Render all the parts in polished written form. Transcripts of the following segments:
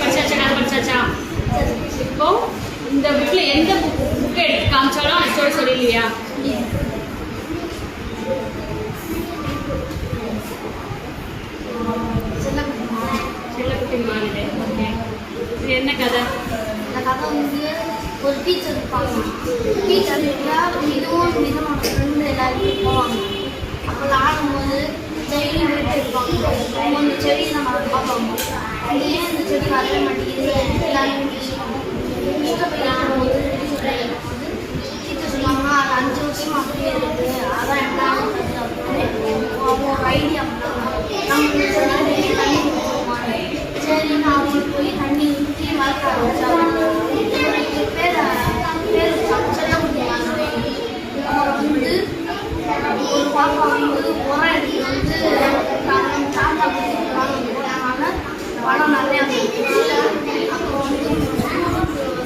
படிச்சாச்சா கதை படிச்சாச்சா? இப்போ இந்த புக்கில் எந்த புக்கை எடுத்து காமிச்சாலும் அந்த ஸ்டோரி சொல்லிடலையா? செல்லக்குட்டி மாநில. ஓகே, இது என்ன கதை? அந்த கதை வந்து ஒரு டீச்சர் இருப்பாங்க. டீச்சர் இதுவும் விதமான ஃப்ரெண்டு எல்லாருமே போவாங்க. அப்போ விளாடும்போது செடி வீட்டு இருப்பாங்க. அவங்க அந்த செடியை நம்ம பார்ப்பாங்க. ஏன் இந்த செடி வரைய மாட்டேங்குது எல்லாருமே இஷ்டப்பட்டு டீச்சர் சொன்னாங்க அது 5 வருஷம் அப்படியே இருக்குது, அதான் என்ன அவங்க ஒரு ஐடியா பண்ணாங்க. நம்ம இந்த செடி தண்ணி கொடுத்துருவாங்க. சரின்னு அவங்களுக்கு போய் தண்ணி ஊற்றி வளர்க்க ஆரம்பிச்சாங்க. பேர் செல்லக்குட்டியாங்க. அவங்க வந்து ஒரு பாப்பா வந்து உரம் எடுத்து வந்து தாத்தா போனாங்க. பழம் நிறையா அப்புறம் வந்து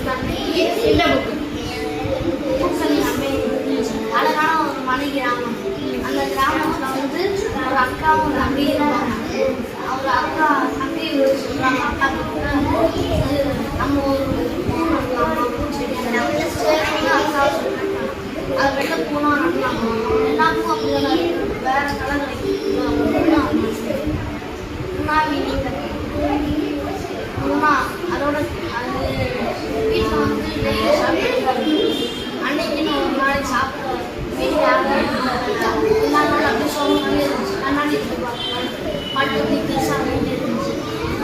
தண்ணி என்ன புக்கு? பூசணி அம்மை அழகான ஒரு மலை கிராமம். அந்த கிராமத்தில் வந்து ஒரு அக்காவும் ஒரு தம்பியும் இருப்பாங்க. அவங்க அக்கா தம்பி சொல்கிறாங்க, அக்கா நம்ம ஒரு பூ நடலாமா, பூச்செடி சரின்னு அக்கா சொல்கிறாங்க. அது வெள்ள பூனா நடலாமா, எல்லா பூவும் அப்படிதான் இருக்கு, வேற கலர் மூணா அதோட அது வீட்டில் வந்து டெய்லி சாப்பிட்டு அன்னைக்குன்னு ஒரு நாளைக்கு சாப்பிட வீட்டில் யாரும் எல்லா நாளும் அப்படியே சோகமாகவே இருந்துச்சு. கண்ணாடி பாட்டு வந்து பெருசாக வேண்டி இருந்துச்சு.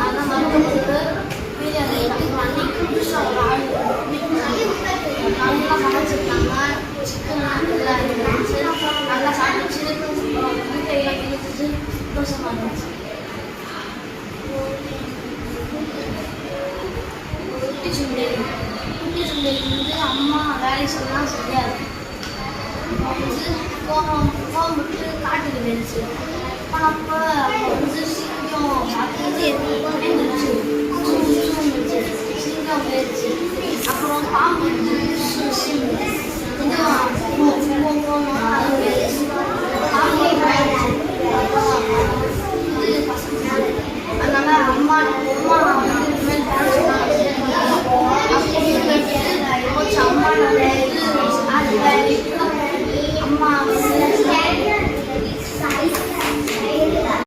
அதெல்லாம் மறுபடிட்டு வீடு அதை எடுத்து அன்னைக்கு புதுசாக ஒரு ஆள் நல்லா சமைச்சிருக்காங்க. சிக்கன்லாம் நல்லா இருந்துச்சு. நல்லா சாப்பிடுச்சு. வீட்டையெல்லாம் கிழிச்சிட்டு சந்தோஷமாக இருந்துச்சு. குட்டி சுண்டேரி வந்து அம்மா வேலை சொன்னால் செய்யாது. வந்து கோவம் விட்டு காட்டுக்கு போயிடுச்சு. அப்போ வந்து சிங்கம் பார்த்து எழுந்திரிச்சு சிங்கம் போயிடுச்சு. அப்புறம் பாம்பு